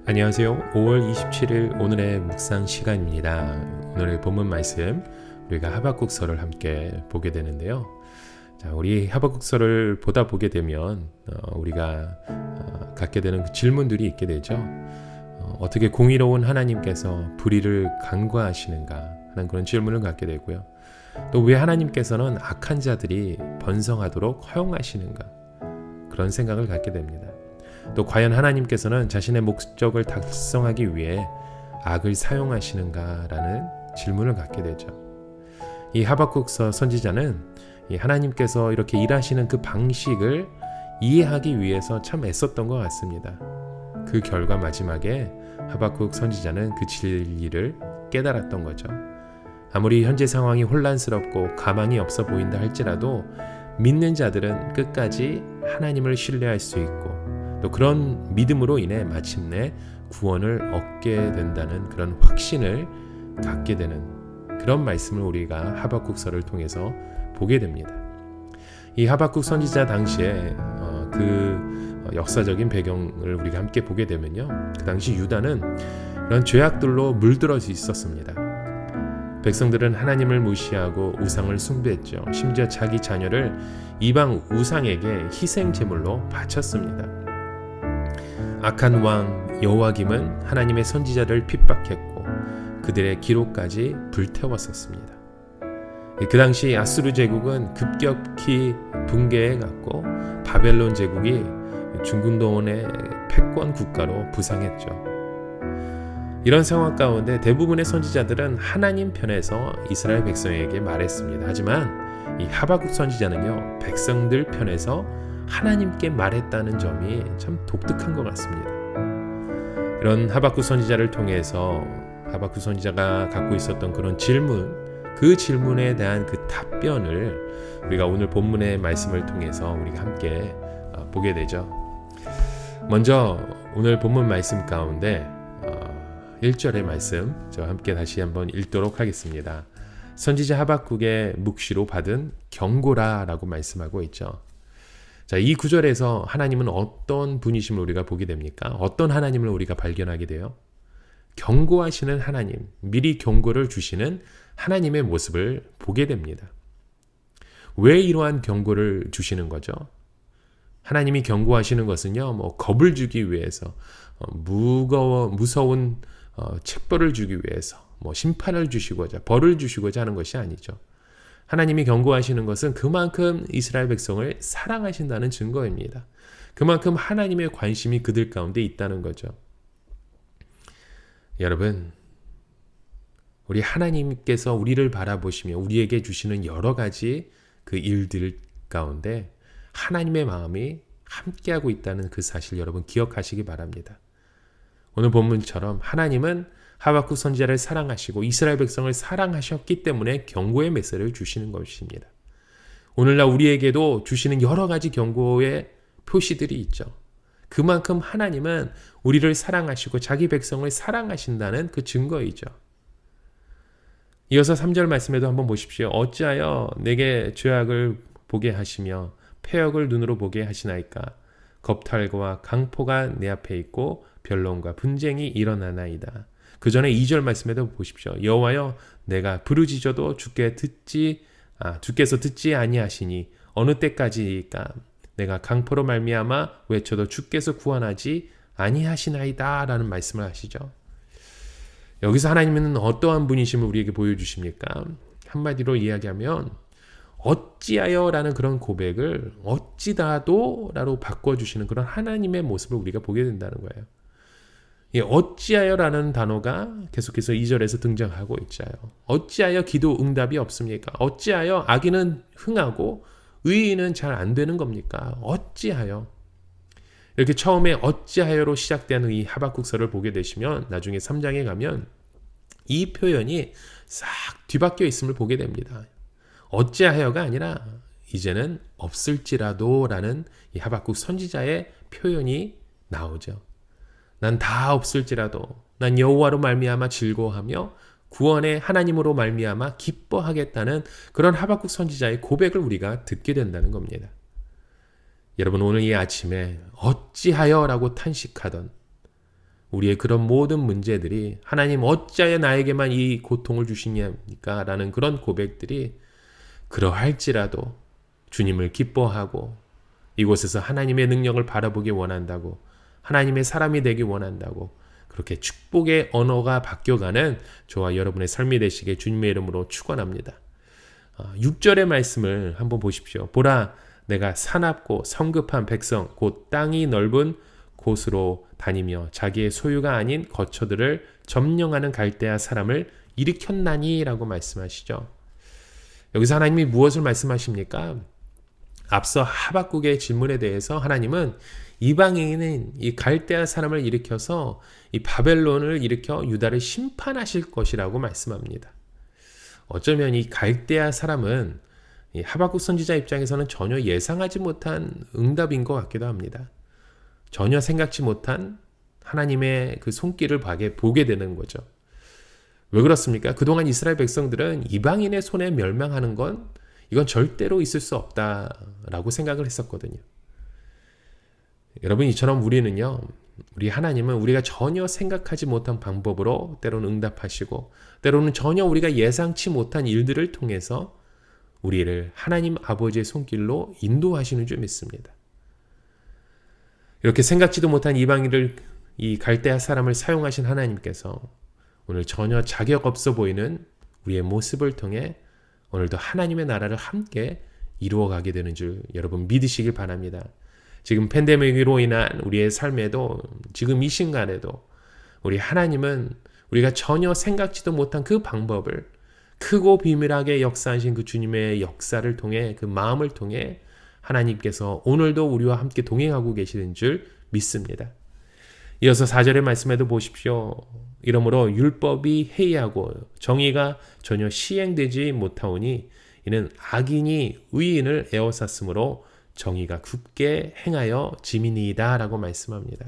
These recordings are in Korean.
안녕하세요. 5월 27일 오늘의 묵상 시간입니다. 오늘의 본문 말씀 우리가 하박국서를 함께 보게 되는데요. 자, 우리 하박국서를 보다 보게 되면 우리가 갖게 되는 그 질문들이 있게 되죠. 어떻게 공의로운 하나님께서 불의를 간과하시는가 하는 그런 질문을 갖게 되고요. 또 왜 하나님께서는 악한 자들이 번성하도록 허용하시는가 그런 생각을 갖게 됩니다. 또 과연 하나님께서는 자신의 목적을 달성하기 위해 악을 사용하시는가라는 질문을 갖게 되죠. 이 하박국서 선지자는 이 하나님께서 이렇게 일하시는 그 방식을 이해하기 위해서 참 애썼던 것 같습니다. 그 결과 마지막에 하박국 선지자는 그 진리를 깨달았던 거죠. 아무리 현재 상황이 혼란스럽고 가망이 없어 보인다 할지라도 믿는 자들은 끝까지 하나님을 신뢰할 수 있고 또 그런 믿음으로 인해 마침내 구원을 얻게 된다는 그런 확신을 갖게 되는 그런 말씀을 우리가 하박국서를 통해서 보게 됩니다. 이 하박국 선지자 당시에 그 역사적인 배경을 우리가 함께 보게 되면요, 그 당시 유다는 이런 죄악들로 물들어져 있었습니다. 백성들은 하나님을 무시하고 우상을 숭배했죠. 심지어 자기 자녀를 이방 우상에게 희생 제물로 바쳤습니다. 악한 왕 여호와김은 하나님의 선지자를 핍박했고 그들의 기록까지 불태웠었습니다. 그 당시 아수르 제국은 급격히 붕괴해갔고 바벨론 제국이 중근동원의 패권 국가로 부상했죠. 이런 상황 가운데 대부분의 선지자들은 하나님 편에서 이스라엘 백성에게 말했습니다. 하지만 이 하박국 선지자는요, 백성들 편에서 하나님께 말했다는 점이 참 독특한 것 같습니다. 이런 하박국 선지자를 통해서 하박국 선지자가 갖고 있었던 그런 질문, 그 질문에 대한 그 답변을 우리가 오늘 본문의 말씀을 통해서 우리가 함께 보게 되죠. 먼저 오늘 본문 말씀 가운데 1절의 말씀 저와 함께 다시 한번 읽도록 하겠습니다. 선지자 하박국의 묵시로 받은 경고라라고 말씀하고 있죠. 자, 이 구절에서 하나님은 어떤 분이심을 우리가 보게 됩니까? 어떤 하나님을 우리가 발견하게 돼요? 경고하시는 하나님, 미리 경고를 주시는 하나님의 모습을 보게 됩니다. 왜 이러한 경고를 주시는 거죠? 하나님이 경고하시는 것은요, 겁을 주기 위해서, 무서운 책벌을 주기 위해서, 심판을 주시고자, 벌을 주시고자 하는 것이 아니죠. 하나님이 경고하시는 것은 그만큼 이스라엘 백성을 사랑하신다는 증거입니다. 그만큼 하나님의 관심이 그들 가운데 있다는 거죠. 여러분, 우리 하나님께서 우리를 바라보시며 우리에게 주시는 여러 가지 그 일들 가운데 하나님의 마음이 함께하고 있다는 그 사실 여러분 기억하시기 바랍니다. 오늘 본문처럼 하나님은 하박국 선지자를 사랑하시고 이스라엘 백성을 사랑하셨기 때문에 경고의 메시지를 주시는 것입니다. 오늘날 우리에게도 주시는 여러 가지 경고의 표시들이 있죠. 그만큼 하나님은 우리를 사랑하시고 자기 백성을 사랑하신다는 그 증거이죠. 이어서 3절 말씀에도 한번 보십시오. 어찌하여 내게 죄악을 보게 하시며 패역을 눈으로 보게 하시나이까? 겁탈과 강포가 내 앞에 있고 변론과 분쟁이 일어나나이다. 그 전에 2절 말씀에도 보십시오. 여호와여, 내가 부르짖어도 주께서 듣지 아니하시니 어느 때까지일까? 내가 강포로 말미암아 외쳐도 주께서 구원하지 아니하시나이다 라는 말씀을 하시죠. 여기서 하나님은 어떠한 분이심을 우리에게 보여주십니까? 한마디로 이야기하면 어찌하여 라는 그런 고백을 어찌다도 라로 바꿔주시는 그런 하나님의 모습을 우리가 보게 된다는 거예요. 이 어찌하여 라는 단어가 계속해서 2절에서 등장하고 있잖아요. 어찌하여 기도 응답이 없습니까? 어찌하여 악인은 흥하고 의인은 잘 안 되는 겁니까? 어찌하여? 이렇게 처음에 어찌하여로 시작되는 이 하박국서를 보게 되시면 나중에 3장에 가면 이 표현이 싹 뒤바뀌어 있음을 보게 됩니다. 어찌하여가 아니라 이제는 없을지라도 라는 이 하박국 선지자의 표현이 나오죠. 난 다 없을지라도 난 여호와로 말미암아 즐거워하며 구원의 하나님으로 말미암아 기뻐하겠다는 그런 하박국 선지자의 고백을 우리가 듣게 된다는 겁니다. 여러분, 오늘 이 아침에 어찌하여라고 탄식하던 우리의 그런 모든 문제들이 하나님 어찌하여 나에게만 이 고통을 주시냐니까 라는 그런 고백들이 그러할지라도 주님을 기뻐하고 이곳에서 하나님의 능력을 바라보기 원한다고, 하나님의 사람이 되기 원한다고, 그렇게 축복의 언어가 바뀌어가는 저와 여러분의 삶이 되시게 주님의 이름으로 축원합니다. 6절의 말씀을 한번 보십시오. 보라, 내가 사납고 성급한 백성 곧 땅이 넓은 곳으로 다니며 자기의 소유가 아닌 거처들을 점령하는 갈대아 사람을 일으켰나니 라고 말씀하시죠. 여기서 하나님이 무엇을 말씀하십니까? 앞서 하박국의 질문에 대해서 하나님은 이방인인 이 갈대아 사람을 일으켜서 이 바벨론을 일으켜 유다를 심판하실 것이라고 말씀합니다. 어쩌면 이 갈대아 사람은 이 하박국 선지자 입장에서는 전혀 예상하지 못한 응답인 것 같기도 합니다. 전혀 생각지 못한 하나님의 그 손길을 보게 되는 거죠. 왜 그렇습니까? 그동안 이스라엘 백성들은 이방인의 손에 멸망하는 건 이건 절대로 있을 수 없다라고 생각을 했었거든요. 여러분, 이처럼 우리 하나님은 우리가 전혀 생각하지 못한 방법으로 때로는 응답하시고 때로는 전혀 우리가 예상치 못한 일들을 통해서 우리를 하나님 아버지의 손길로 인도하시는 줄 믿습니다. 이렇게 생각지도 못한 이방인을, 이 갈대아 사람을 사용하신 하나님께서 오늘 전혀 자격 없어 보이는 우리의 모습을 통해 오늘도 하나님의 나라를 함께 이루어가게 되는 줄 여러분 믿으시길 바랍니다. 지금 팬데믹으로 인한 우리의 삶에도, 지금 이 순간에도 우리 하나님은 우리가 전혀 생각지도 못한 그 방법을, 크고 비밀하게 역사하신 그 주님의 역사를 통해, 그 마음을 통해 하나님께서 오늘도 우리와 함께 동행하고 계시는 줄 믿습니다. 이어서 4절의 말씀에도 보십시오. 이러므로 율법이 해이하고 정의가 전혀 시행되지 못하오니 이는 악인이 의인을 에워쌌으므로 정의가 굳게 행하여 지민이다 라고 말씀합니다.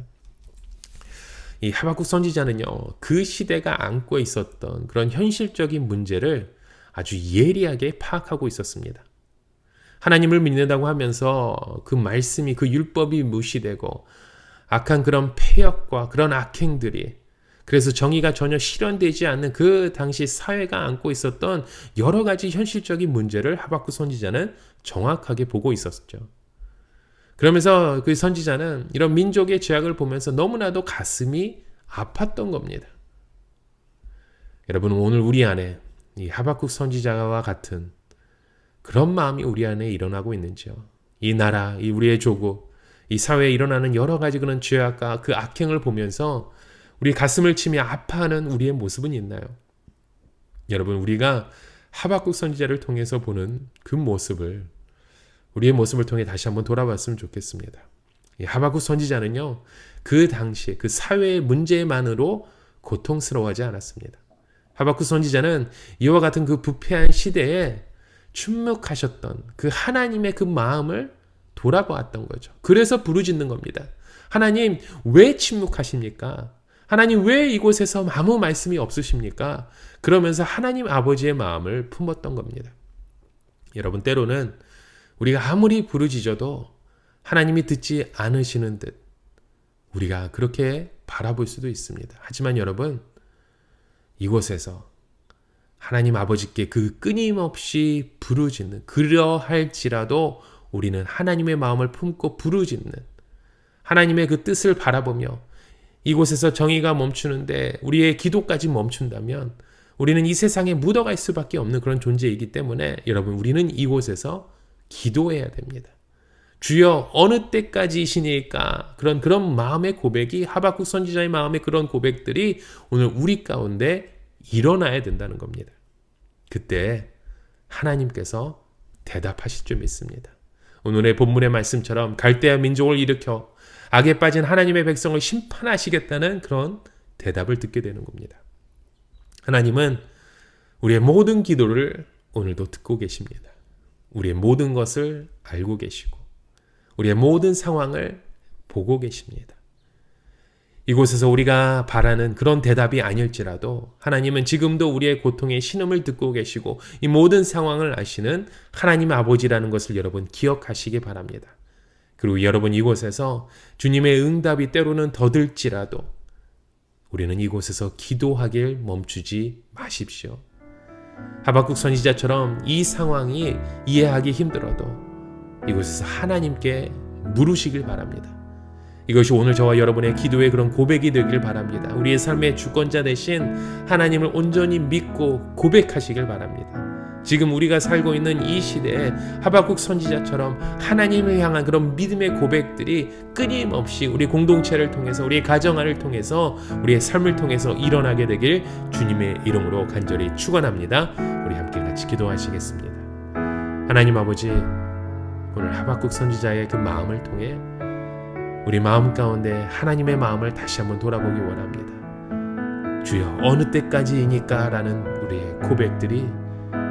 이 하박국 선지자는요, 그 시대가 안고 있었던 그런 현실적인 문제를 아주 예리하게 파악하고 있었습니다. 하나님을 믿는다고 하면서 그 말씀이, 그 율법이 무시되고 악한 그런 폐역과 그런 악행들이, 그래서 정의가 전혀 실현되지 않는 그 당시 사회가 안고 있었던 여러 가지 현실적인 문제를 하박국 선지자는 정확하게 보고 있었죠. 그러면서 그 선지자는 이런 민족의 죄악을 보면서 너무나도 가슴이 아팠던 겁니다. 여러분, 오늘 우리 안에 이 하박국 선지자와 같은 그런 마음이 우리 안에 일어나고 있는지요? 이 나라, 이 우리의 조국, 이 사회에 일어나는 여러 가지 그런 죄악과 그 악행을 보면서 우리 가슴을 치며 아파하는 우리의 모습은 있나요? 여러분, 우리가 하박국 선지자를 통해서 보는 그 모습을, 우리의 모습을 통해 다시 한번 돌아봤으면 좋겠습니다. 이 하박국 선지자는요, 그 당시 그 사회의 문제만으로 고통스러워하지 않았습니다. 하박국 선지자는 이와 같은 그 부패한 시대에 침묵하셨던 그 하나님의 그 마음을 돌아보았던 거죠. 그래서 부르짖는 겁니다. 하나님, 왜 침묵하십니까? 하나님, 왜 이곳에서 아무 말씀이 없으십니까? 그러면서 하나님 아버지의 마음을 품었던 겁니다. 여러분, 때로는 우리가 아무리 부르짖어도 하나님이 듣지 않으시는 듯 우리가 그렇게 바라볼 수도 있습니다. 하지만 여러분, 이곳에서 하나님 아버지께 그 끊임없이 부르짖는, 그러할지라도 우리는 하나님의 마음을 품고 부르짖는, 하나님의 그 뜻을 바라보며 이곳에서 정의가 멈추는데 우리의 기도까지 멈춘다면 우리는 이 세상에 묻어갈 수밖에 없는 그런 존재이기 때문에 여러분, 우리는 이곳에서 기도해야 됩니다. 주여, 어느 때까지이시니까, 그런 마음의 고백이, 하박국 선지자의 마음의 그런 고백들이 오늘 우리 가운데 일어나야 된다는 겁니다. 그때 하나님께서 대답하실 줄 믿습니다. 오늘의 본문의 말씀처럼 갈대아 민족을 일으켜 악에 빠진 하나님의 백성을 심판하시겠다는 그런 대답을 듣게 되는 겁니다. 하나님은 우리의 모든 기도를 오늘도 듣고 계십니다. 우리의 모든 것을 알고 계시고 우리의 모든 상황을 보고 계십니다. 이곳에서 우리가 바라는 그런 대답이 아닐지라도 하나님은 지금도 우리의 고통의 신음을 듣고 계시고 이 모든 상황을 아시는 하나님 아버지라는 것을 여러분 기억하시기 바랍니다. 그리고 여러분, 이곳에서 주님의 응답이 때로는 더딜지라도 우리는 이곳에서 기도하길 멈추지 마십시오. 하박국 선지자처럼 이 상황이 이해하기 힘들어도 이곳에서 하나님께 물으시길 바랍니다. 이것이 오늘 저와 여러분의 기도의 그런 고백이 되길 바랍니다. 우리의 삶의 주권자 되신 하나님을 온전히 믿고 고백하시길 바랍니다. 지금 우리가 살고 있는 이 시대에 하박국 선지자처럼 하나님을 향한 그런 믿음의 고백들이 끊임없이 우리 공동체를 통해서, 우리의 가정 안을 통해서, 우리의 삶을 통해서 일어나게 되길 주님의 이름으로 간절히 축원합니다. 우리 함께 같이 기도하시겠습니다. 하나님 아버지, 오늘 하박국 선지자의 그 마음을 통해 우리 마음 가운데 하나님의 마음을 다시 한번 돌아보기 원합니다. 주여, 어느 때까지이니까 라는 우리의 고백들이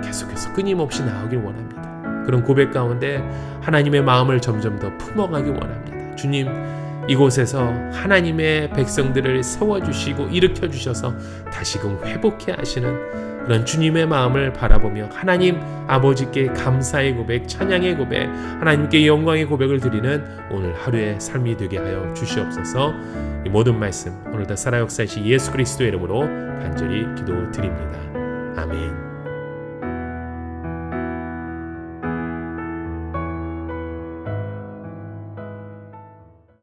계속해서 끊임없이 나오길 원합니다. 그런 고백 가운데 하나님의 마음을 점점 더 품어가기 원합니다. 주님, 이곳에서 하나님의 백성들을 세워주시고 일으켜주셔서 다시금 회복해 하시는 그런 주님의 마음을 바라보며 하나님 아버지께 감사의 고백, 찬양의 고백, 하나님께 영광의 고백을 드리는 오늘 하루의 삶이 되게 하여 주시옵소서. 이 모든 말씀 오늘도 살아 역사이신 예수 그리스도의 이름으로 간절히 기도드립니다. 아멘.